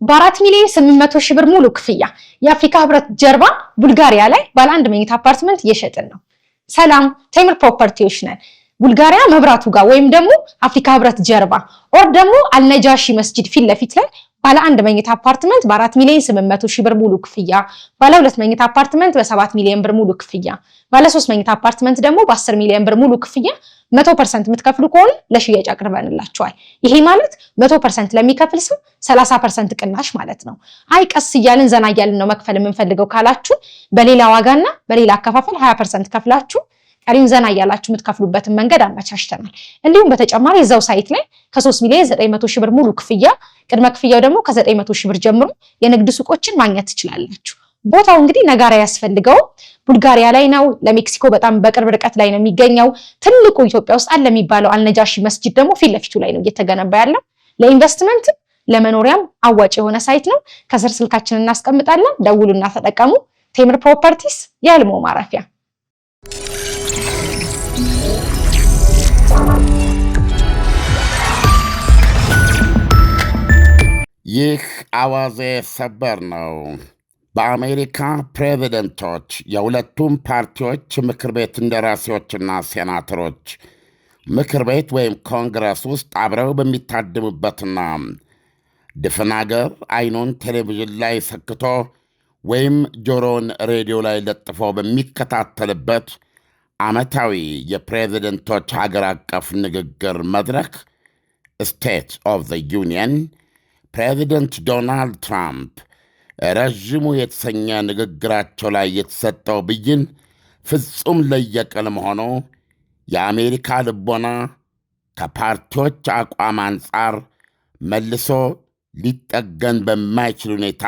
በ4 ሚሊዮን 800 ሺህ ብር ሙሉ ክፍያ የአፍሪካ ህብረት ጀርባ ቡልጋሪያ ላይ ባለ 1 መኝታ አፓርትመንት እየሸጥን ነው። ሰላም ቴምር ፕሮፐርቲዎች ነን። ቡልጋሪያ መብራቱ ጋር ወይም ደግሞ አፍሪካ ህብረት ጀርባ ኦር ደግሞ አልነጃሺ መስጂድ ፊት ለፊት ላይ ባለ 1 መኝታ አፓርትመንት በ4 ሚሊዮን 800 ሺህ ብር ሙሉ ክፍያ፣ ባለ 2 መኝታ አፓርትመንት በ7 ሚሊዮን ብር ሙሉ ክፍያ፣ ባለ 3 መኝታ አፓርትመንት ደግሞ በ10 ሚሊዮን ብር ሙሉ ክፍያ 100% የምትከፍሉ ከሆነ ለሽያጭ አቅርበንላችኋል። ይሄ ማለት 100% ለሚከፍል ሰው 30% ቅናሽ ማለት ነው። አይ ቀስ እያልን ዘና እያልን ነው መክፈል የምንፈልገው ካላችሁ በሌላ ዋጋና በሌላ አከፋፈል 20% ከፍላችሁ ቀሪውን ዘና እያላችሁ የምትከፍሉበትን መንገድ አመቻችተናል። እንዲሁም በተጨማሪ እዛው ሳይት ላይ ከ3 ሚሊዮን 900 ሺህ ብር ሙሉ ክፍያ፣ ቅድመ ክፍያው ደግሞ ከ900 ሺህ ብር ጀምሮ የንግድ ሱቆችን ማግኘት ትችላላችሁ። ቦታው እንግዲህ ነጋራ ያስፈልገው ቡልጋሪያ ላይ ነው። ለሜክሲኮ በጣም በቅርብ ርቀት ላይ ነው የሚገኘው። ትልቁ ኢትዮጵያ ውስጥ አለ የሚባለው አልነጃሺ መስጂድ ደግሞ ፊት ለፊቱ ላይ ነው እየተገነባ ያለው። ለኢንቨስትመንት ለመኖሪያም አዋጭ የሆነ ሳይት ነው። ከስር ስልካችንን እናስቀምጣለን፣ ደውሉና ተጠቀሙ። ቴምር ፕሮፐርቲስ የህልሞ ማረፊያ። ይህ አዋዜ ሰበር ነው። በአሜሪካ ፕሬዚደንቶች የሁለቱም ፓርቲዎች ምክር ቤት እንደራሴዎችና ሴናተሮች ምክር ቤት ወይም ኮንግረስ ውስጥ አብረው በሚታደሙበትና ድፍን አገር አይኑን ቴሌቪዥን ላይ ሰክቶ ወይም ጆሮውን ሬዲዮ ላይ ለጥፎ በሚከታተልበት ዓመታዊ የፕሬዚደንቶች ሀገር አቀፍ ንግግር መድረክ ስቴት ኦፍ ዘ ዩኒየን ፕሬዚደንት ዶናልድ ትራምፕ ረዥሙ የተሰኘ ንግግራቸው ላይ የተሰጠው ብይን ፍጹም ለየቅል መሆኑ የአሜሪካ ልቦና ከፓርቲዎች አቋም አንጻር መልሶ ሊጠገን በማይችል ሁኔታ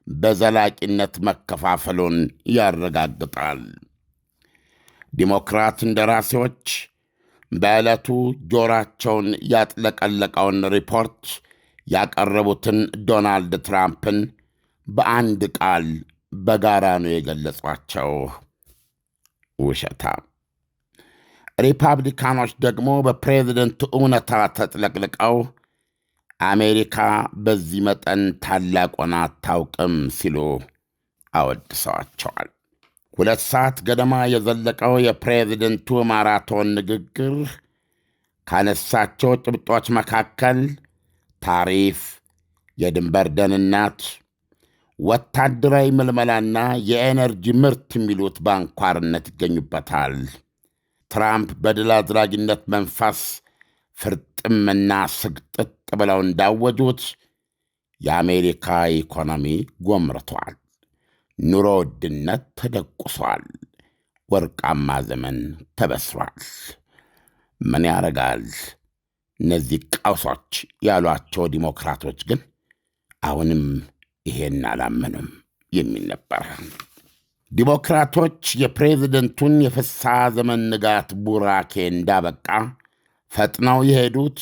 በዘላቂነት መከፋፈሉን ያረጋግጣል። ዲሞክራት እንደራሴዎች በዕለቱ ጆሯቸውን ያጥለቀለቀውን ሪፖርት ያቀረቡትን ዶናልድ ትራምፕን በአንድ ቃል በጋራ ነው የገለጿቸው፣ ውሸታም። ሪፐብሊካኖች ደግሞ በፕሬዝደንቱ እውነታ ተጥለቅልቀው አሜሪካ በዚህ መጠን ታላቅ ሆና አታውቅም ሲሉ አወድሰዋቸዋል። 2 ሰዓት ገደማ የዘለቀው የፕሬዝደንቱ ማራቶን ንግግር ካነሳቸው ጭብጦች መካከል ታሪፍ፣ የድንበር ደህንነት፣ ወታደራዊ ምልመላና የኤነርጂ ምርት የሚሉት በአንኳርነት ይገኙበታል። ትራምፕ በድል አድራጊነት መንፈስ ፍርጥምና ስግጥጥ ብለው እንዳወጁት የአሜሪካ ኢኮኖሚ ጎምርቷል፣ ኑሮ ውድነት ተደቁሷል፣ ወርቃማ ዘመን ተበስሯል። ምን ያረጋል፣ እነዚህ ቀውሶች ያሏቸው ዲሞክራቶች ግን አሁንም ይሄን አላመኑም የሚል ነበር። ዲሞክራቶች የፕሬዝደንቱን የፍስሐ ዘመን ንጋት ቡራኬ እንዳበቃ ፈጥነው የሄዱት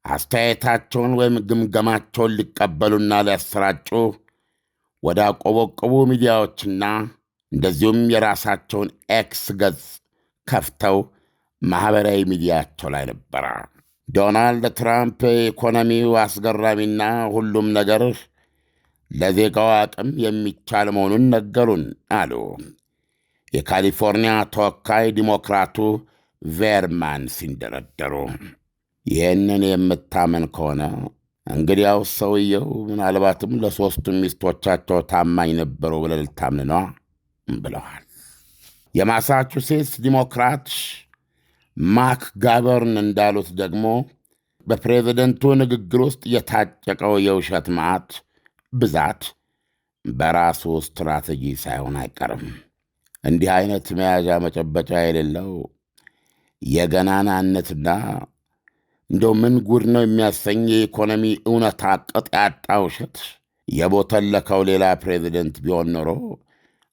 አስተያየታቸውን ወይም ግምገማቸውን ሊቀበሉና ሊያሰራጩ ወደ አቆበቆቡ ሚዲያዎችና እንደዚሁም የራሳቸውን ኤክስ ገጽ ከፍተው ማኅበራዊ ሚዲያቸው ላይ ነበረ። ዶናልድ ትራምፕ ኢኮኖሚው አስገራሚና ሁሉም ነገር ለዜጋው አቅም የሚቻል መሆኑን ነገሩን አሉ። የካሊፎርኒያ ተወካይ ዲሞክራቱ ቬርማን ሲንደረደሩ፣ ይህንን የምታምን ከሆነ እንግዲያው ሰውየው ምናልባትም ለ3ቱም ሚስቶቻቸው ታማኝ ነበሩ ብለህ ልታምን ነዋ ብለዋል። የማሳቹሴትስ ዲሞክራት ማክ ጋበርን እንዳሉት ደግሞ በፕሬዝደንቱ ንግግር ውስጥ የታጨቀው የውሸት መዓት ብዛት በራሱ ስትራቴጂ ሳይሆን አይቀርም። እንዲህ አይነት መያዣ መጨበጫ የሌለው የገናናነትና እንደው ምን ጉድ ነው የሚያሰኝ የኢኮኖሚ እውነታ ቅጥ ያጣ ውሸት የቦተለከው ሌላ ፕሬዝደንት ቢሆን ኖሮ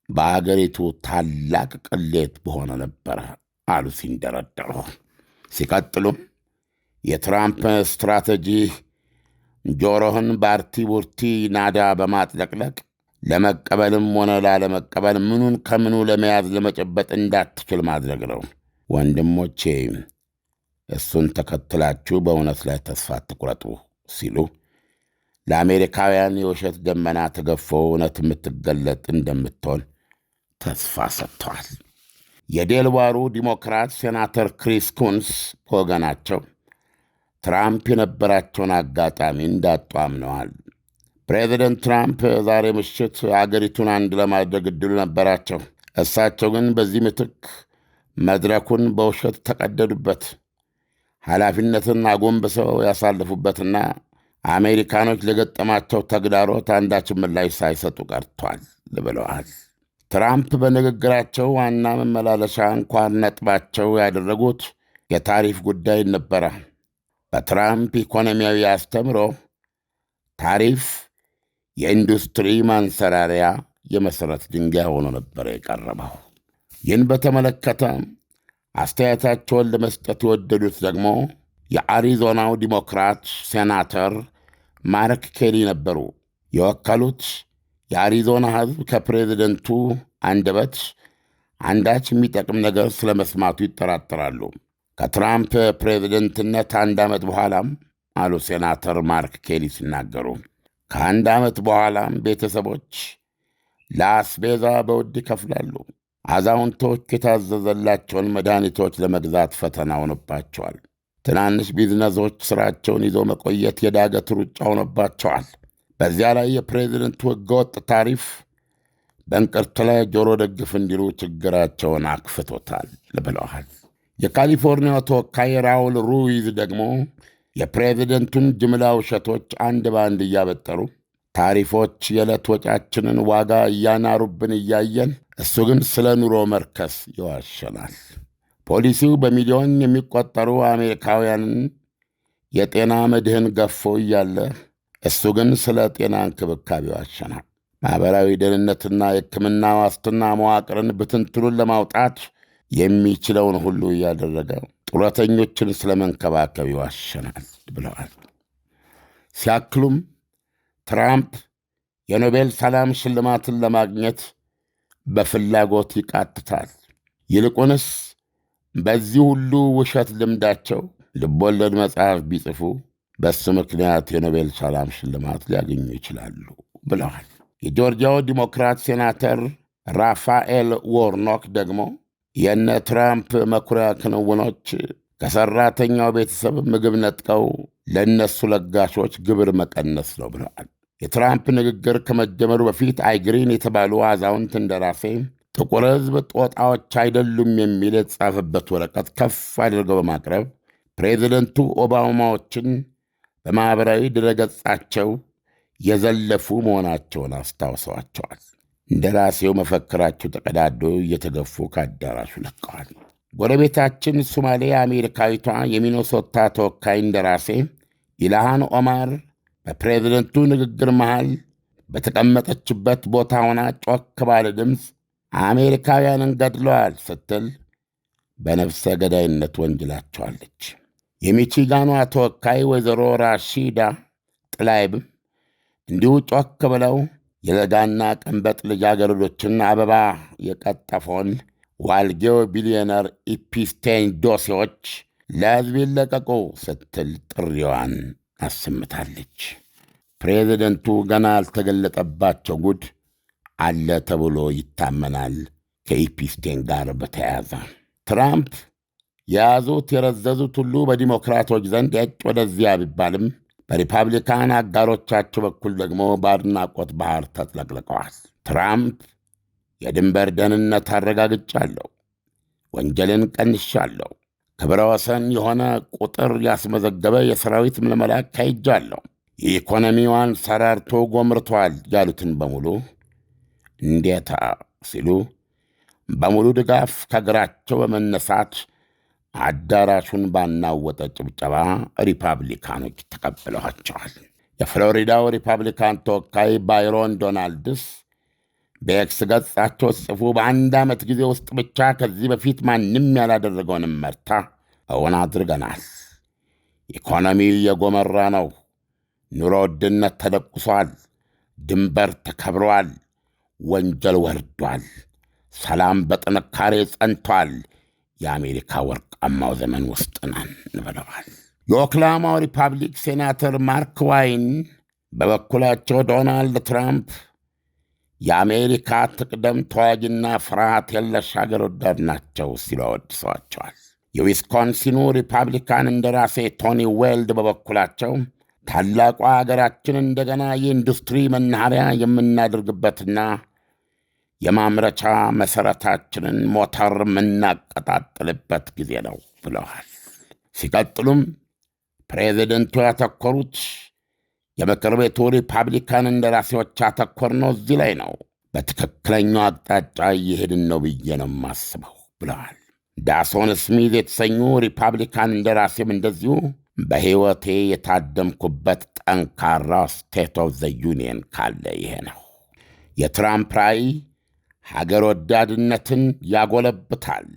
በአገሪቱ ታላቅ ቅሌት በሆነ ነበረ አሉ ሲንደረደሩ። ሲቀጥሉም የትራምፕ ስትራቴጂ ጆሮህን ባርቲ ቡርቲ ናዳ በማጥለቅለቅ ለመቀበልም ሆነ ላለመቀበል ምኑን ከምኑ ለመያዝ ለመጨበጥ እንዳትችል ማድረግ ነው። ወንድሞቼ እሱን ተከትላችሁ በእውነት ላይ ተስፋ አትቁረጡ ሲሉ ለአሜሪካውያን የውሸት ደመና ተገፎ እውነት የምትገለጥ እንደምትሆን ተስፋ ሰጥተዋል። የዴልዋሩ ዲሞክራት ሴናተር ክሪስ ኩንስ በወገናቸው ትራምፕ የነበራቸውን አጋጣሚ እንዳጡ አምነዋል። ፕሬዚደንት ትራምፕ ዛሬ ምሽት አገሪቱን አንድ ለማድረግ ዕድሉ ነበራቸው። እሳቸው ግን በዚህ ምትክ መድረኩን በውሸት ተቀደዱበት። ኃላፊነትን አጎንብሰው ያሳልፉበትና አሜሪካኖች ለገጠማቸው ተግዳሮት አንዳችን ምላሽ ሳይሰጡ ቀርቷል ብለዋል። ትራምፕ በንግግራቸው ዋና መመላለሻ እንኳን ነጥባቸው ያደረጉት የታሪፍ ጉዳይ ነበረ። በትራምፕ ኢኮኖሚያዊ አስተምሮ ታሪፍ የኢንዱስትሪ ማንሰራሪያ የመሠረት ድንጋይ ሆኖ ነበር የቀረበው። ይህን በተመለከተ አስተያየታቸውን ለመስጠት የወደዱት ደግሞ የአሪዞናው ዲሞክራት ሴናተር ማርክ ኬሊ ነበሩ። የወከሉት የአሪዞና ሕዝብ ከፕሬዚደንቱ አንደበት አንዳች የሚጠቅም ነገር ስለ መስማቱ ይጠራጠራሉ። ከትራምፕ ፕሬዚደንትነት 1 ዓመት በኋላም አሉ ሴናተር ማርክ ኬሊ ሲናገሩ፣ ከ1 ዓመት በኋላም ቤተሰቦች ለአስቤዛ በውድ ይከፍላሉ። አዛውንቶች የታዘዘላቸውን መድኃኒቶች ለመግዛት ፈተና ሆኖባቸዋል። ትናንሽ ቢዝነሶች ሥራቸውን ይዞ መቆየት የዳገት ሩጫ ሆኖባቸዋል። በዚያ ላይ የፕሬዚደንቱ ሕገወጥ ታሪፍ በእንቅርት ላይ ጆሮ ደግፍ እንዲሉ ችግራቸውን አክፍቶታል ብለዋል። የካሊፎርኒያው ተወካይ ራውል ሩይዝ ደግሞ የፕሬዚደንቱን ጅምላ ውሸቶች አንድ በአንድ እያበጠሩ ታሪፎች የዕለት ወጫችንን ዋጋ እያናሩብን እያየን እሱ ግን ስለ ኑሮ መርከስ ይዋሸናል። ፖሊሲው በሚሊዮን የሚቆጠሩ አሜሪካውያንን የጤና መድህን ገፎ እያለ እሱ ግን ስለ ጤና እንክብካቤ ይዋሸናል። ማኅበራዊ ደህንነትና የሕክምና ዋስትና መዋቅርን ብትንትኑን ለማውጣት የሚችለውን ሁሉ እያደረገ ጡረተኞችን ስለ መንከባከብ ይዋሸናል ብለዋል። ሲያክሉም ትራምፕ የኖቤል ሰላም ሽልማትን ለማግኘት በፍላጎት ይቃትታል። ይልቁንስ በዚህ ሁሉ ውሸት ልምዳቸው ልቦለድ መጽሐፍ ቢጽፉ በሱ ምክንያት የኖቤል ሰላም ሽልማት ሊያገኙ ይችላሉ ብለዋል። የጆርጂያው ዲሞክራት ሴናተር ራፋኤል ዎርኖክ ደግሞ የነ ትራምፕ መኩሪያ ክንውኖች ከሠራተኛው ቤተሰብ ምግብ ነጥቀው ለእነሱ ለጋሾች ግብር መቀነስ ነው ብለዋል። የትራምፕ ንግግር ከመጀመሩ በፊት አይግሪን የተባሉ አዛውንት እንደራሴ ጥቁር ሕዝብ ጦጣዎች አይደሉም የሚል የተጻፈበት ወረቀት ከፍ አድርገው በማቅረብ ፕሬዚደንቱ ኦባማዎችን በማኅበራዊ ድረገጻቸው የዘለፉ መሆናቸውን አስታውሰዋቸዋል። እንደራሴው መፈክራቸው ተቀዳዶ እየተገፉ ከአዳራሹ ለቀዋል። ጎረቤታችን ሶማሌ አሜሪካዊቷ የሚኒሶታ ተወካይ እንደራሴ ኢልሃን ኦማር በፕሬዝደንቱ ንግግር መሃል በተቀመጠችበት ቦታ ሆና ጮክ ባለ ድምፅ አሜሪካውያንን ገድለዋል ስትል በነፍሰ ገዳይነት ወንጅላቸዋለች። የሚቺጋኗ ተወካይ ወይዘሮ ራሺዳ ጥላይብም እንዲሁ ጮክ ብለው የለጋና ቀንበጥ ልጃገረዶችን አበባ የቀጠፈውን ዋልጌው ቢሊዮነር ኢፒስቴን ዶሴዎች ለሕዝብ ይለቀቁ ስትል ጥሪዋን አሰምታለች። ፕሬዚደንቱ ገና ያልተገለጠባቸው ጉድ አለ ተብሎ ይታመናል። ከኢፒስቴን ጋር በተያያዘ ትራምፕ የያዙት የረዘዙት ሁሉ በዲሞክራቶች ዘንድ የጭ ወደዚያ ቢባልም በሪፐብሊካን አጋሮቻቸው በኩል ደግሞ በአድናቆት ባህር ተጥለቅልቀዋል። ትራምፕ የድንበር ደህንነት አረጋግጫለሁ፣ ወንጀልን ቀንሻለሁ፣ ክብረ ወሰን የሆነ ቁጥር ያስመዘገበ የሰራዊት ምልመላ አካሂጃለሁ፣ የኢኮኖሚዋን ሰራርቶ ጎምርቷል ያሉትን በሙሉ እንዴታ ሲሉ በሙሉ ድጋፍ ከእግራቸው በመነሳት አዳራሹን ባናወጠ ጭብጨባ ሪፐብሊካኖች ተቀብለዋቸዋል። የፍሎሪዳው ሪፐብሊካን ተወካይ ባይሮን ዶናልድስ በኤክስ ገጻቸው ሲጽፉ በ1 ዓመት ጊዜ ውስጥ ብቻ ከዚህ በፊት ማንም ያላደረገውንም መርታ እውን አድርገናል። ኢኮኖሚ የጎመራ ነው። ኑሮ ውድነት ተደቁሷል። ድንበር ተከብሯል። ወንጀል ወርዷል። ሰላም በጥንካሬ ጸንቷል። የአሜሪካ ወርቃማው ዘመን ውስጥ ነን ብለዋል። የኦክላሆማው ሪፐብሊክ ሴናተር ማርክ ዋይን በበኩላቸው ዶናልድ ትራምፕ የአሜሪካ ትቅደም ተዋጊና ፍርሃት የለሽ አገር ወዳድ ናቸው ሲሉ አወድሰዋቸዋል። የዊስኮንሲኑ ሪፐብሊካን እንደራሴ ቶኒ ዌልድ በበኩላቸው ታላቋ አገራችን እንደገና የኢንዱስትሪ መናኸሪያ የምናደርግበትና የማምረቻ መሠረታችንን ሞተር የምናቀጣጥልበት ጊዜ ነው ብለዋል። ሲቀጥሉም ፕሬዚደንቱ ያተኮሩት የምክር ቤቱ ሪፐብሊካን እንደራሴዎች ያተኮርነው እዚህ ላይ ነው፣ በትክክለኛው አቅጣጫ እየሄድን ነው ብዬ ነው የማስበው ብለዋል። ዳሶን ስሚዝ የተሰኙ ሪፐብሊካን እንደራሴም እንደዚሁ በሕይወቴ የታደምኩበት ጠንካራ ስቴት ኦፍ ዘ ዩኒየን ካለ ይሄ ነው። የትራምፕ ራዕይ ሀገር ወዳድነትን ያጎለብታል፣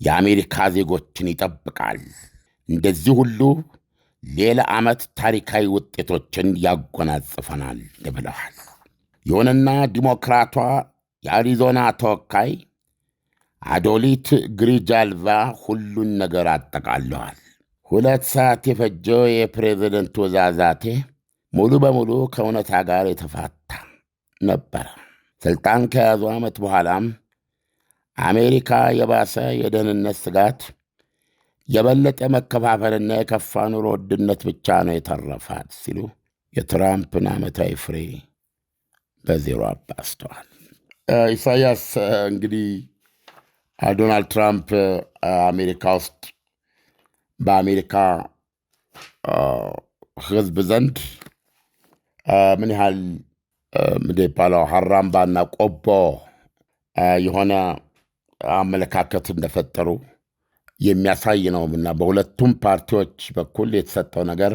የአሜሪካ ዜጎችን ይጠብቃል፣ እንደዚህ ሁሉ ሌላ ዓመት ታሪካዊ ውጤቶችን ያጎናጽፈናል ብለዋል። ይሁንና ዲሞክራቷ የአሪዞና ተወካይ አዶሊት ግሪጃልቫ ሁሉን ነገር አጠቃለዋል። 2 ሰዓት የፈጀው የፕሬዝደንቱ ዛዛቴ ሙሉ በሙሉ ከእውነታ ጋር የተፋታ ነበረ። ሥልጣን ከያዙ ዓመት በኋላም አሜሪካ የባሰ የደህንነት ስጋት፣ የበለጠ መከፋፈልና የከፋ ኑሮ ውድነት ብቻ ነው የተረፋት ሲሉ የትራምፕን ዓመታዊ ፍሬ በዜሮ አባስተዋል። ኢሳያስ እንግዲህ ዶናልድ ትራምፕ አሜሪካ ውስጥ በአሜሪካ ሕዝብ ዘንድ ምን ያህል ምንድነው ሀራምባና ቆቦ የሆነ አመለካከት እንደፈጠሩ የሚያሳይ ነው እና በሁለቱም ፓርቲዎች በኩል የተሰጠው ነገር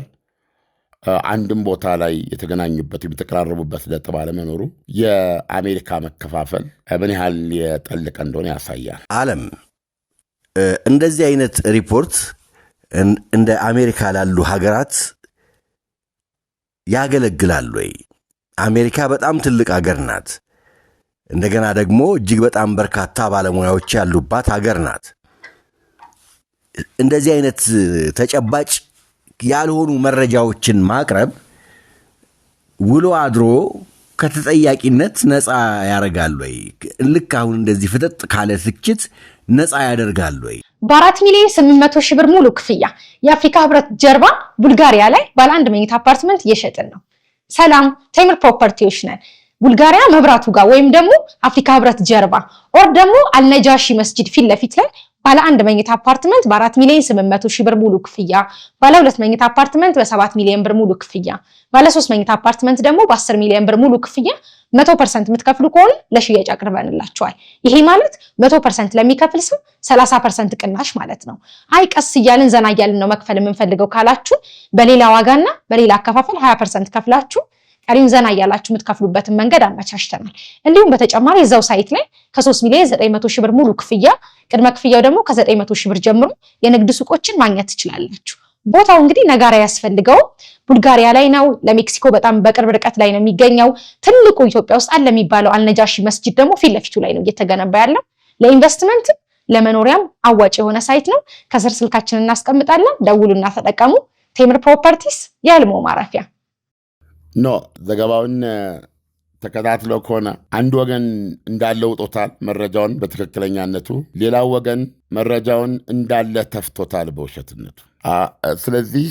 አንድም ቦታ ላይ የተገናኙበት የተቀራረቡበት ነጥብ አለመኖሩ የአሜሪካ መከፋፈል ምን ያህል የጠለቀ እንደሆነ ያሳያል። ዓለም እንደዚህ አይነት ሪፖርት እንደ አሜሪካ ላሉ ሀገራት ያገለግላል ወይ? አሜሪካ በጣም ትልቅ ሀገር ናት። እንደገና ደግሞ እጅግ በጣም በርካታ ባለሙያዎች ያሉባት ሀገር ናት። እንደዚህ አይነት ተጨባጭ ያልሆኑ መረጃዎችን ማቅረብ ውሎ አድሮ ከተጠያቂነት ነፃ ያደርጋል ወይ? ልክ አሁን እንደዚህ ፍጥጥ ካለ ትችት ነፃ ያደርጋል ወይ? በ4 ሚሊዮን 800 ሺህ ብር ሙሉ ክፍያ የአፍሪካ ህብረት ጀርባ ቡልጋሪያ ላይ ባለ 1 መኝታ አፓርትመንት እየሸጥን ነው። ሰላም ቴምር ፕሮፐርቲዎች ነን። ቡልጋሪያ መብራቱ ጋር ወይም ደግሞ አፍሪካ ህብረት ጀርባ ኦር ደግሞ አልነጃሺ መስጂድ ፊት ለፊት ላይ ባለ 1 መኝታ አፓርትመንት በ4 ሚሊዮን 800 ሺህ ብር ሙሉ ክፍያ፣ ባለ 2 መኝታ አፓርትመንት በ7 ሚሊዮን ብር ሙሉ ክፍያ፣ ባለ 3 መኝታ አፓርትመንት ደግሞ በ10 ሚሊዮን ብር ሙሉ ክፍያ 100% የምትከፍሉ ከሆነ ለሽያጭ አቅርበንላችኋል። ይሄ ማለት 100% ለሚከፍል ሰው 30% ቅናሽ ማለት ነው። አይ ቀስ እያልን ዘና እያልን ነው መክፈል የምንፈልገው ካላችሁ በሌላ ዋጋና በሌላ አከፋፈል 20% ከፍላችሁ ቀሪውን ዘና እያላችሁ የምትከፍሉበትን መንገድ አመቻችተናል። እንዲሁም በተጨማሪ እዛው ሳይት ላይ ከ3 ሚሊዮን 900 ሺህ ብር ሙሉ ክፍያ፣ ቅድመ ክፍያው ደግሞ ከ900 ሺህ ብር ጀምሮ የንግድ ሱቆችን ማግኘት ትችላላችሁ። ቦታው እንግዲህ ነጋራ ያስፈልገው ቡልጋሪያ ላይ ነው። ለሜክሲኮ በጣም በቅርብ ርቀት ላይ ነው የሚገኘው። ትልቁ ኢትዮጵያ ውስጥ አለ የሚባለው አልነጃሺ መስጂድ ደግሞ ፊት ለፊቱ ላይ ነው እየተገነባ ያለው። ለኢንቨስትመንት ለመኖሪያም አዋጭ የሆነ ሳይት ነው። ከስር ስልካችንን እናስቀምጣለን፣ ደውሉና ተጠቀሙ። ቴምር ፕሮፐርቲስ የህልሞ ማረፊያ። ዘገባውን ተከታትለው ከሆነ አንድ ወገን እንዳለውጦታል መረጃውን በትክክለኛነቱ፣ ሌላው ወገን መረጃውን እንዳለ ተፍቶታል በውሸትነቱ። ስለዚህ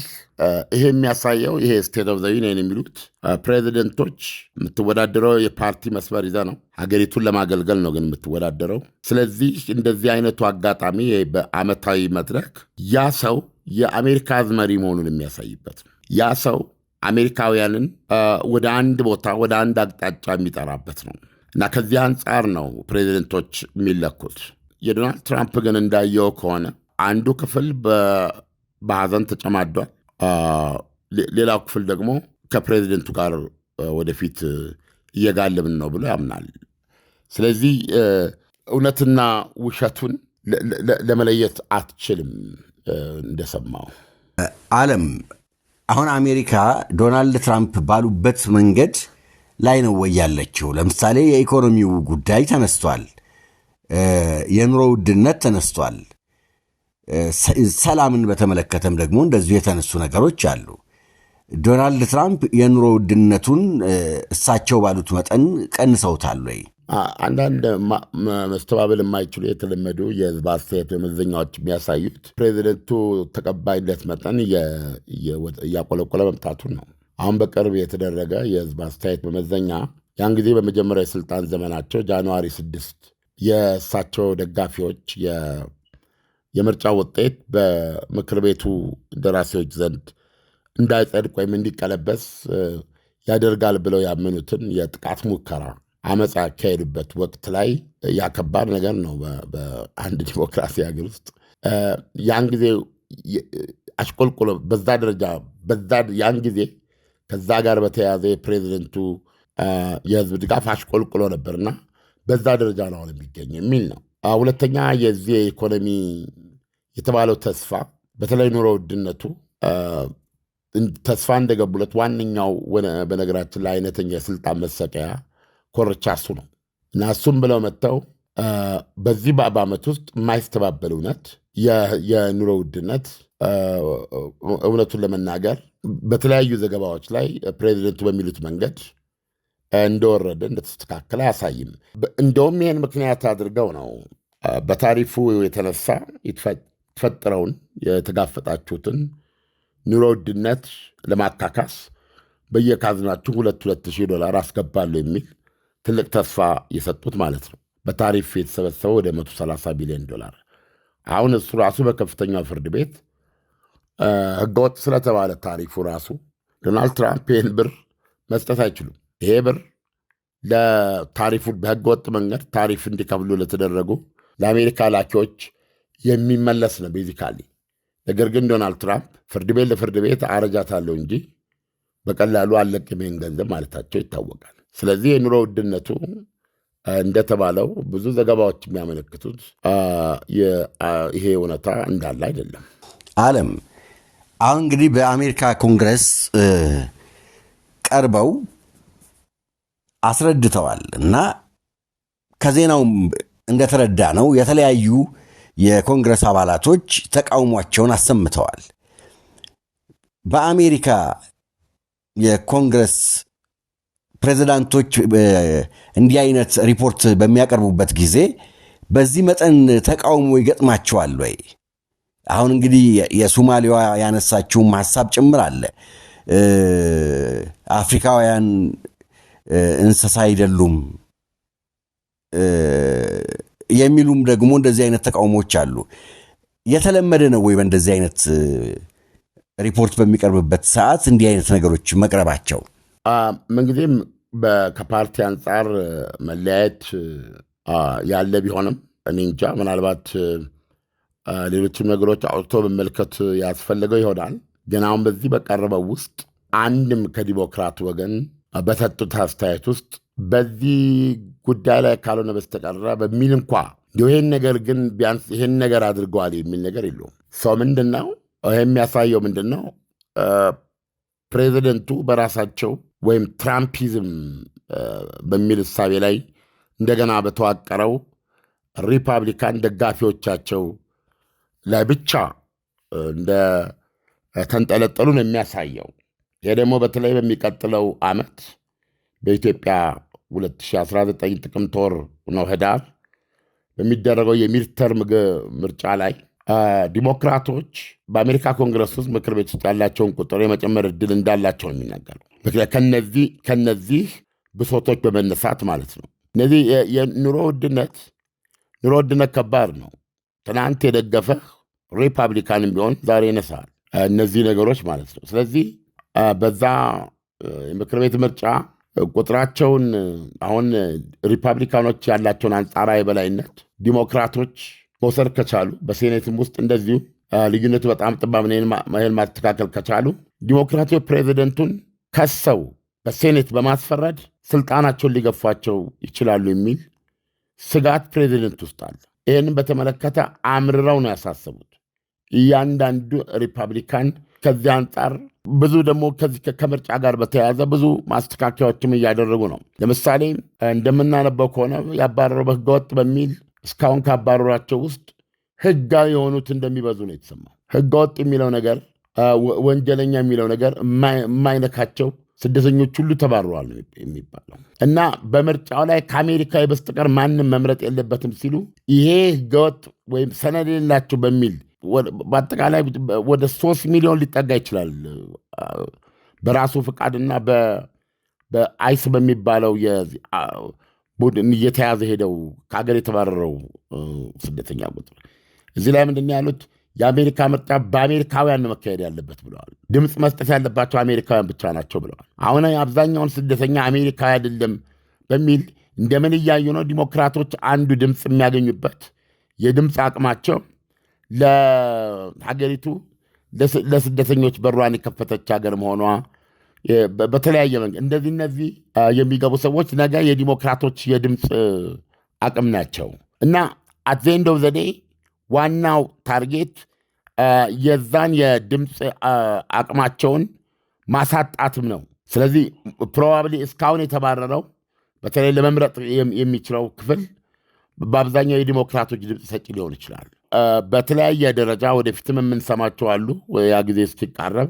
ይሄ የሚያሳየው ይሄ ስቴት ኦፍ ዘ ዩኒየን የሚሉት ፕሬዚደንቶች የምትወዳደረው የፓርቲ መስመር ይዘ ነው፣ ሀገሪቱን ለማገልገል ነው ግን የምትወዳደረው። ስለዚህ እንደዚህ አይነቱ አጋጣሚ በአመታዊ መድረክ ያ ሰው የአሜሪካ መሪ መሆኑን የሚያሳይበት ነው። ያ ሰው አሜሪካውያንን ወደ አንድ ቦታ ወደ አንድ አቅጣጫ የሚጠራበት ነው እና ከዚህ አንጻር ነው ፕሬዚደንቶች የሚለኩት። የዶናልድ ትራምፕ ግን እንዳየው ከሆነ አንዱ ክፍል በሀዘን ተጨማዷል፣ ሌላው ክፍል ደግሞ ከፕሬዚደንቱ ጋር ወደፊት እየጋለብን ነው ብሎ ያምናል። ስለዚህ እውነትና ውሸቱን ለመለየት አትችልም። እንደሰማው ዓለም አሁን አሜሪካ ዶናልድ ትራምፕ ባሉበት መንገድ ላይ ነው ወይ ያለችው? ለምሳሌ የኢኮኖሚው ጉዳይ ተነስቷል፣ የኑሮ ውድነት ተነስቷል፣ ሰላምን በተመለከተም ደግሞ እንደዚሁ የተነሱ ነገሮች አሉ። ዶናልድ ትራምፕ የኑሮ ውድነቱን እሳቸው ባሉት መጠን ቀንሰውታል ወይ? አንዳንድ መስተባበል የማይችሉ የተለመዱ የህዝብ አስተያየት መመዘኛዎች የሚያሳዩት ፕሬዚደንቱ ተቀባይነት መጠን እያቆለቆለ መምጣቱን ነው። አሁን በቅርብ የተደረገ የህዝብ አስተያየት መመዘኛ ያን ጊዜ በመጀመሪያ የስልጣን ዘመናቸው ጃንዋሪ 6 የእሳቸው ደጋፊዎች የምርጫ ውጤት በምክር ቤቱ ደራሲዎች ዘንድ እንዳይጸድቅ ወይም እንዲቀለበስ ያደርጋል ብለው ያመኑትን የጥቃት ሙከራ አመፃ ያካሄዱበት ወቅት ላይ ያከባድ ነገር ነው። በአንድ ዲሞክራሲ ሀገር ውስጥ ያን ጊዜ አሽቆልቁሎ በዛ ደረጃ ያን ጊዜ ከዛ ጋር በተያያዘ የፕሬዚደንቱ የህዝብ ድጋፍ አሽቆልቁሎ ነበርና በዛ ደረጃ ነው አሁን የሚገኝ የሚል ነው። ሁለተኛ የዚህ የኢኮኖሚ የተባለው ተስፋ በተለይ ኑሮ ውድነቱ ተስፋ እንደገቡለት ዋነኛው በነገራችን ላይ አይነተኛ የስልጣን መሰቀያ ኮርቻ እሱ ነው እና እሱም ብለው መጥተው በዚህ በዓመት ውስጥ የማይስተባበል እውነት የኑሮ ውድነት እውነቱን ለመናገር በተለያዩ ዘገባዎች ላይ ፕሬዚደንቱ በሚሉት መንገድ እንደወረደ እንደተስተካከለ አያሳይም። እንደውም ይህን ምክንያት አድርገው ነው በታሪፉ የተነሳ የተፈጠረውን የተጋፈጣችሁትን ኑሮ ውድነት ለማካካስ በየካዝናችሁ $2,000 አስገባለሁ የሚል ትልቅ ተስፋ የሰጡት ማለት ነው። በታሪፍ የተሰበሰበው ወደ $130 ቢሊዮን። አሁን እሱ ራሱ በከፍተኛው ፍርድ ቤት ህገወጥ ስለተባለ ታሪፉ ራሱ ዶናልድ ትራምፕ ይህን ብር መስጠት አይችሉም። ይሄ ብር ለታሪፉ በህገወጥ መንገድ ታሪፍ እንዲከፍሉ ለተደረጉ ለአሜሪካ ላኪዎች የሚመለስ ነው ቤዚካሊ። ነገር ግን ዶናልድ ትራምፕ ፍርድ ቤት ለፍርድ ቤት አረጃታለሁ እንጂ በቀላሉ አለቅም ይህን ገንዘብ ማለታቸው ይታወቃል። ስለዚህ የኑሮ ውድነቱ እንደተባለው ብዙ ዘገባዎች የሚያመለክቱት ይሄ እውነታ እንዳለ አይደለም። አለም አሁን እንግዲህ በአሜሪካ ኮንግረስ ቀርበው አስረድተዋል እና ከዜናውም እንደተረዳ ነው የተለያዩ የኮንግረስ አባላቶች ተቃውሟቸውን አሰምተዋል። በአሜሪካ የኮንግረስ ፕሬዚዳንቶች እንዲህ አይነት ሪፖርት በሚያቀርቡበት ጊዜ በዚህ መጠን ተቃውሞ ይገጥማቸዋል ወይ? አሁን እንግዲህ የሶማሌዋ ያነሳችውም ሀሳብ ጭምር አለ። አፍሪካውያን እንስሳ አይደሉም የሚሉም ደግሞ እንደዚህ አይነት ተቃውሞች አሉ። የተለመደ ነው ወይ በእንደዚህ አይነት ሪፖርት በሚቀርብበት ሰዓት እንዲህ አይነት ነገሮች መቅረባቸው? ምንጊዜም ከፓርቲ አንጻር መለያየት ያለ ቢሆንም እኔ እንጃ፣ ምናልባት ሌሎችም ነገሮች አውጥቶ መመልከት ያስፈልገው ይሆናል። ግን አሁን በዚህ በቀረበው ውስጥ አንድም ከዲሞክራት ወገን በሰጡት አስተያየት ውስጥ በዚህ ጉዳይ ላይ ካልሆነ በስተቀረ በሚል እንኳ ይህን ነገር ግን ቢያንስ ይህን ነገር አድርገዋል የሚል ነገር የለውም። ሰው ምንድን ነው ይህ የሚያሳየው? ምንድን ነው ፕሬዚደንቱ በራሳቸው ወይም ትራምፒዝም በሚል እሳቤ ላይ እንደገና በተዋቀረው ሪፐብሊካን ደጋፊዎቻቸው ላይ ብቻ እንደ ተንጠለጠሉ ነው የሚያሳየው። ይህ ደግሞ በተለይ በሚቀጥለው ዓመት በኢትዮጵያ 2019 ጥቅምት ወር ነው ህዳር በሚደረገው የሚድተርም ምርጫ ላይ ዲሞክራቶች በአሜሪካ ኮንግረስ ውስጥ ምክር ቤት ውስጥ ያላቸውን ቁጥር የመጨመር ዕድል እንዳላቸው ነው የሚናገረው። ከነዚህ ብሶቶች በመነሳት ማለት ነው። እነዚህ የኑሮ ውድነት ከባድ ነው። ትናንት የደገፈህ ሪፐብሊካንም ቢሆን ዛሬ ይነሳል፣ እነዚህ ነገሮች ማለት ነው። ስለዚህ በዛ የምክር ቤት ምርጫ ቁጥራቸውን አሁን ሪፐብሊካኖች ያላቸውን አንጻራዊ በላይነት ዲሞክራቶች መውሰድ ከቻሉ በሴኔትም ውስጥ እንደዚሁ ልዩነቱ በጣም ጠባብ ይህን ማስተካከል ከቻሉ ዲሞክራቶች ፕሬዚደንቱን ከሰው በሴኔት በማስፈረድ ስልጣናቸውን ሊገፏቸው ይችላሉ የሚል ስጋት ፕሬዚደንት ውስጥ አለ። ይህንም በተመለከተ አምርረው ነው ያሳሰቡት እያንዳንዱ ሪፐብሊካን። ከዚህ አንጻር ብዙ ደግሞ ከምርጫ ጋር በተያያዘ ብዙ ማስተካከያዎችም እያደረጉ ነው። ለምሳሌ እንደምናነበው ከሆነ ያባረረው በህገወጥ በሚል እስካሁን ካባረሯቸው ውስጥ ህጋዊ የሆኑት እንደሚበዙ ነው የተሰማው። ህገወጥ የሚለው ነገር ወንጀለኛ የሚለው ነገር የማይነካቸው ስደተኞች ሁሉ ተባረዋል የሚባለው እና በምርጫው ላይ ከአሜሪካዊ በስተቀር ማንም መምረጥ የለበትም ሲሉ ይሄ ህገወጥ ወይም ሰነድ የሌላቸው በሚል በአጠቃላይ ወደ 3 ሚሊዮን ሊጠጋ ይችላል በራሱ ፍቃድና በአይስ በሚባለው ቡድን እየተያዘ ሄደው ከሀገር የተባረረው ስደተኛ ቁጥር እዚህ ላይ ምንድን ያሉት የአሜሪካ ምርጫ በአሜሪካውያን መካሄድ ያለበት ብለዋል። ድምፅ መስጠት ያለባቸው አሜሪካውያን ብቻ ናቸው ብለዋል። አሁን አብዛኛውን ስደተኛ አሜሪካዊ አይደለም በሚል እንደምን እያዩ ነው? ዲሞክራቶች አንዱ ድምፅ የሚያገኙበት የድምፅ አቅማቸው ለሀገሪቱ ለስደተኞች በሯን የከፈተች ሀገር መሆኗ በተለያየ መንገድ እነዚህ የሚገቡ ሰዎች ነገ የዲሞክራቶች የድምፅ አቅም ናቸው እና አት ዘ ኤንድ ኦፍ ዘ ዴይ ዋናው ታርጌት የዛን የድምፅ አቅማቸውን ማሳጣትም ነው። ስለዚህ ፕሮባብሊ እስካሁን የተባረረው በተለይ ለመምረጥ የሚችለው ክፍል በአብዛኛው የዲሞክራቶች ድምፅ ሰጪ ሊሆን ይችላል። በተለያየ ደረጃ ወደፊትም የምንሰማቸው አሉ። ያ ጊዜ እስኪቃረብ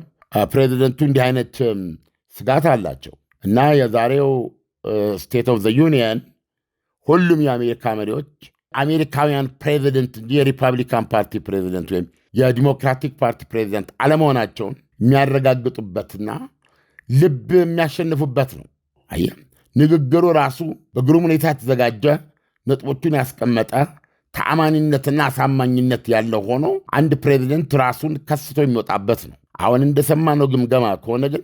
ፕሬዚደንቱ እንዲህ አይነት ስጋት አላቸው እና የዛሬው ስቴት ኦፍ ዘ ዩኒየን ሁሉም የአሜሪካ መሪዎች አሜሪካውያን ፕሬዚደንት እንጂ የሪፐብሊካን ፓርቲ ፕሬዚደንት ወይም የዲሞክራቲክ ፓርቲ ፕሬዚደንት አለመሆናቸውን የሚያረጋግጡበትና ልብ የሚያሸንፉበት ነው። አየህ፣ ንግግሩ ራሱ በግሩም ሁኔታ የተዘጋጀ ነጥቦቹን ያስቀመጠ ተአማኒነትና አሳማኝነት ያለው ሆኖ አንድ ፕሬዚደንት ራሱን ከስቶ የሚወጣበት ነው። አሁን እንደሰማነው ግምገማ ከሆነ ግን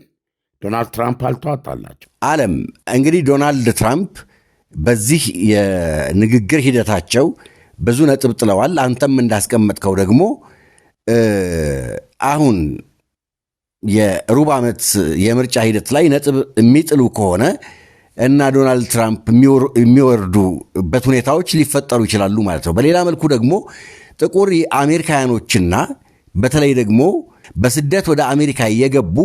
ዶናልድ ትራምፕ አልተዋጣላቸው። ዓለም እንግዲህ ዶናልድ ትራምፕ በዚህ የንግግር ሂደታቸው ብዙ ነጥብ ጥለዋል። አንተም እንዳስቀመጥከው ደግሞ አሁን የሩብ ዓመት የምርጫ ሂደት ላይ ነጥብ የሚጥሉ ከሆነ እና ዶናልድ ትራምፕ የሚወርዱበት ሁኔታዎች ሊፈጠሩ ይችላሉ ማለት ነው። በሌላ መልኩ ደግሞ ጥቁር አሜሪካውያኖችና በተለይ ደግሞ በስደት ወደ አሜሪካ የገቡ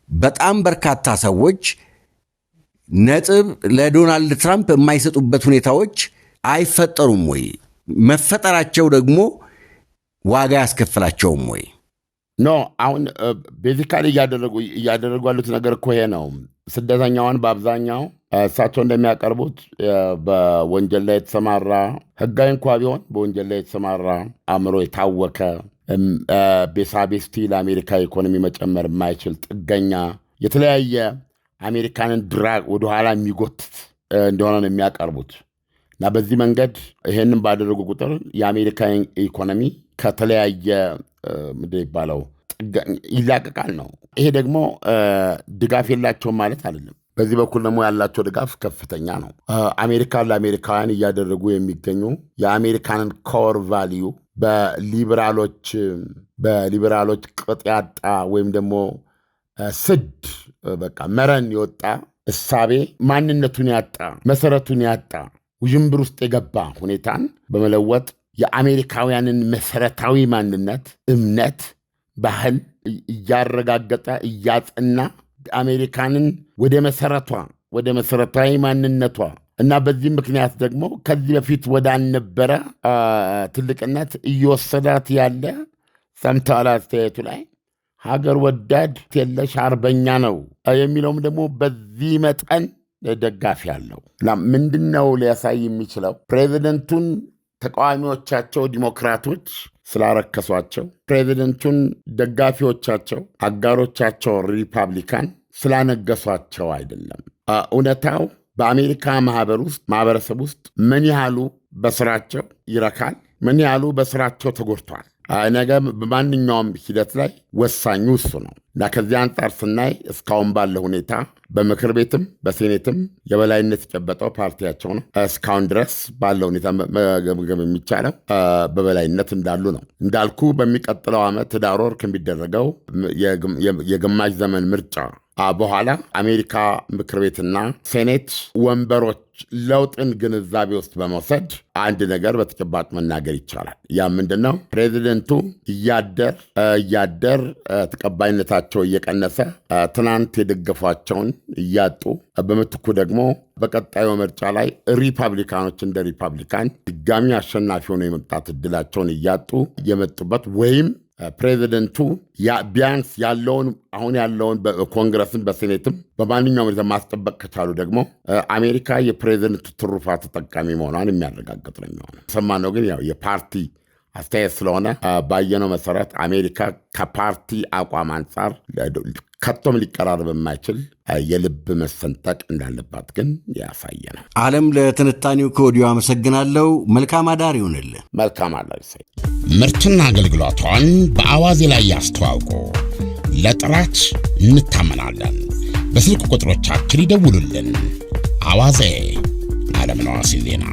በጣም በርካታ ሰዎች ነጥብ ለዶናልድ ትራምፕ የማይሰጡበት ሁኔታዎች አይፈጠሩም ወይ? መፈጠራቸው ደግሞ ዋጋ ያስከፍላቸውም ወይ? ኖ አሁን ቤዚካሊ እያደረጉ ያሉት ነገር እኮ ይሄ ነው። ስደተኛዋን በአብዛኛው እሳቸው እንደሚያቀርቡት በወንጀል ላይ የተሰማራ ህጋዊ እንኳ ቢሆን በወንጀል ላይ የተሰማራ አእምሮ የታወከ ቤሳቤስቲ ለአሜሪካ ኢኮኖሚ መጨመር የማይችል ጥገኛ የተለያየ አሜሪካንን ድራግ ወደኋላ የሚጎትት እንደሆነ ነው የሚያቀርቡት እና በዚህ መንገድ ይሄንን ባደረጉ ቁጥር የአሜሪካ ኢኮኖሚ ከተለያየ ምንድን ይባለው ይላቀቃል ነው። ይሄ ደግሞ ድጋፍ የላቸውም ማለት አይደለም። በዚህ በኩል ደግሞ ያላቸው ድጋፍ ከፍተኛ ነው። አሜሪካን ለአሜሪካውያን እያደረጉ የሚገኙ የአሜሪካንን ኮር ቫሊዩ በሊበራሎች ቅጥ ያጣ ወይም ደግሞ ስድ በቃ መረን የወጣ እሳቤ ማንነቱን ያጣ መሰረቱን ያጣ ውዥንብር ውስጥ የገባ ሁኔታን በመለወጥ የአሜሪካውያንን መሰረታዊ ማንነት፣ እምነት፣ ባህል እያረጋገጠ እያጸና አሜሪካንን ወደ መሰረታዊ ማንነቷ እና በዚህ ምክንያት ደግሞ ከዚህ በፊት ወዳልነበረ ትልቅነት እየወሰዳት ያለ ሰምተዋል። አስተያየቱ ላይ ሀገር ወዳድ የለሽ አርበኛ ነው የሚለውም ደግሞ በዚህ መጠን ደጋፊ አለው። ምንድን ነው ሊያሳይ የሚችለው? ፕሬዚደንቱን ተቃዋሚዎቻቸው ዲሞክራቶች ስላረከሷቸው፣ ፕሬዚደንቱን ደጋፊዎቻቸው አጋሮቻቸው ሪፐብሊካን ስላነገሷቸው አይደለም። እውነታው በአሜሪካ ማህበረሰብ ውስጥ ምን ያህሉ በስራቸው ይረካል፣ ምን ያህሉ በስራቸው ተጎድቷል። ነገ በማንኛውም ሂደት ላይ ወሳኙ እሱ ነው እና ከዚህ አንጻር ስናይ እስካሁን ባለ ሁኔታ በምክር ቤትም በሴኔትም የበላይነት የጨበጠው ፓርቲያቸው ነው። እስካሁን ድረስ ባለው ሁኔታ መገምገም የሚቻለው በበላይነት እንዳሉ ነው። እንዳልኩ በሚቀጥለው ዓመት ህዳር ወር ከሚደረገው የግማሽ ዘመን ምርጫ በኋላ አሜሪካ ምክር ቤትና ሴኔት ወንበሮች ለውጥን ግንዛቤ ውስጥ በመውሰድ አንድ ነገር በተጨባጭ መናገር ይቻላል። ያ ምንድን ነው? ፕሬዚደንቱ እያደር ተቀባይነታቸው እየቀነሰ ትናንት የደገፏቸውን እያጡ በምትኩ ደግሞ በቀጣዩ ምርጫ ላይ ሪፐብሊካኖች እንደ ሪፐብሊካን ድጋሚ አሸናፊ ሆነው የመምጣት እድላቸውን እያጡ የመጡበት ወይም ፕሬዚደንቱ ቢያንስ አሁን ያለውን በኮንግረስን በሴኔትም በማንኛውም ሁኔታ ማስጠበቅ ከቻሉ ደግሞ አሜሪካ የፕሬዚደንቱ ትሩፋት ተጠቃሚ መሆኗን የሚያረጋግጥ ነው የሚሆነው። ሰማነው ግን ያው የፓርቲ አስተያየት ስለሆነ ባየነው መሰረት አሜሪካ ከፓርቲ አቋም አንጻር ከቶም ሊቀራረብ የማይችል የልብ መሰንጠቅ እንዳለባት ግን ያሳየ ነው። ዓለም ለትንታኔው ከወዲሁ አመሰግናለሁ። መልካም አዳር ይሁንልህ። መልካም አዳር። ምርትና አገልግሎቷን በአዋዜ ላይ ያስተዋውቁ። ለጥራች እንታመናለን። በስልክ ቁጥሮቻችን ይደውሉልን። አዋዜ ዓለምነህ ዋሴ ዜና